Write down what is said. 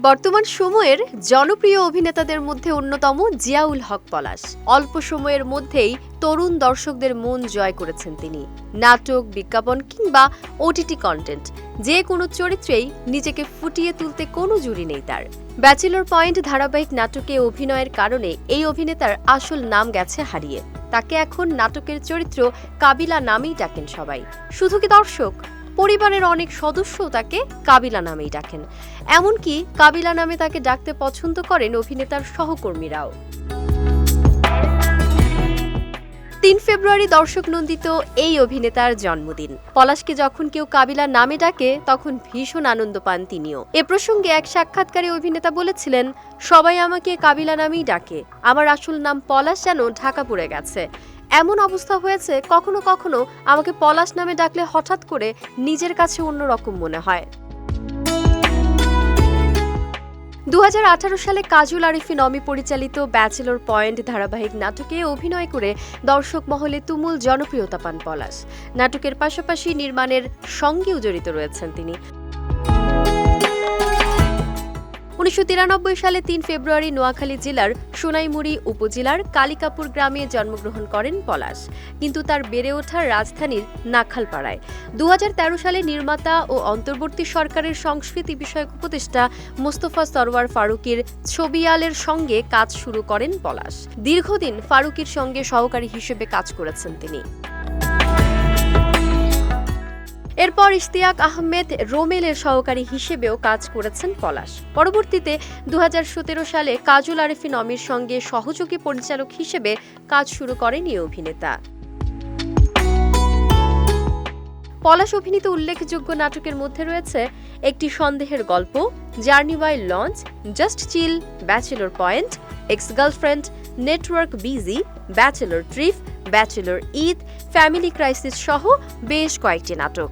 বর্তমান সময়ের জনপ্রিয় অভিনেতাদের মধ্যে অন্যতম জিয়াউল হক পলাশ। অল্প সময়ের মধ্যেই তরুণ দর্শকদের মন জয় করেছেন তিনি। নাটক, বিজ্ঞাপন কিংবা ওটিটি কন্টেন্ট, যে কোনো চরিত্রেই নিজেকে ফুটিয়ে তুলতে কোনো জুড়ি নেই তার। ব্যাচেলর পয়েন্ট ধারাবাহিক নাটকে অভিনয়ের কারণে এই অভিনেতার আসল নাম গেছে হারিয়ে। তাকে এখন নাটকের চরিত্র কাবিলা নামেই ডাকেন সবাই। শুধু কি দর্শক, পরিবারের অনেক সদস্যও তাকে কাবিলা নামেই ডাকেন। এমনকি কাবিলা নামে তাকে ডাকতে পছন্দ করেন অভিনেতার সহকর্মীরাও। ৩ ফেব্রুয়ারি দর্শক নন্দিত এই অভিনেতার জন্মদিন। পলাশকে যখন কেউ কাবিলা নামে ডাকে তখন ভীষণ আনন্দ পান তিনিও। এ প্রসঙ্গে এক সাক্ষাৎকারে অভিনেতা বলেছিলেন, সবাই আমাকে কাবিলা নামেই ডাকে, আমার আসল নাম পলাশ যেন ঢাকা পড়ে গেছে। এমন অবস্থা হয়েছে, কখনো কখনো আমাকে পলাশ নামে ডাকলে হঠাৎ করে নিজের কাছে অন্যরকম মনে হয়। ২০১৮ সালে কাজল আরিফিন অমি পরিচালিত ব্যাচেলর পয়েন্ট ধারাবাহিক নাটকে অভিনয় করে দর্শক মহলে তুমুল জনপ্রিয়তা পান পলাশ। নাটকের পাশাপাশি নির্মাণের সঙ্গেও জড়িত রয়েছেন তিনি। ১৯৯৩ সালে ৩ ফেব্রুয়ারি নোয়াখালী জেলার সোনাইমুড়ি উপজেলার কালিকাপুর গ্রামে জন্মগ্রহণ করেন পলাশ, কিন্তু তার বেড়ে ওঠার রাজধানীর নাখালপাড়ায়। ২০১৩ সালে নির্মাতা ও অন্তর্বর্তী সরকারের সংস্কৃতি বিষয়ক উপদেষ্টা মোস্তফা সরওয়ার ফারুকীর ছবিয়ালের সঙ্গে কাজ শুরু করেন পলাশ। দীর্ঘদিন ফারুকীর সঙ্গে সহকারী হিসেবে কাজ করেছেন তিনি। এরপর ইশতিয়াক আহমেদ রোমেলের সহকারী হিসেবেও কাজ করেছেন পলাশ। পরবর্তীতে ২০১৭ সালে কাজল আরিফিন অমির সঙ্গে সহযোগী পরিচালক হিসেবে কাজ শুরু করেন এই অভিনেতা। পলাশ অভিনীত উল্লেখযোগ্য নাটকের মধ্যে রয়েছে একটি সন্দেহের গল্প, journey by launch, just chill, bachelor point, ex girlfriend, network busy, bachelor trip, bachelor Eid, family crisis সহ বেশ কয়েকটি নাটক।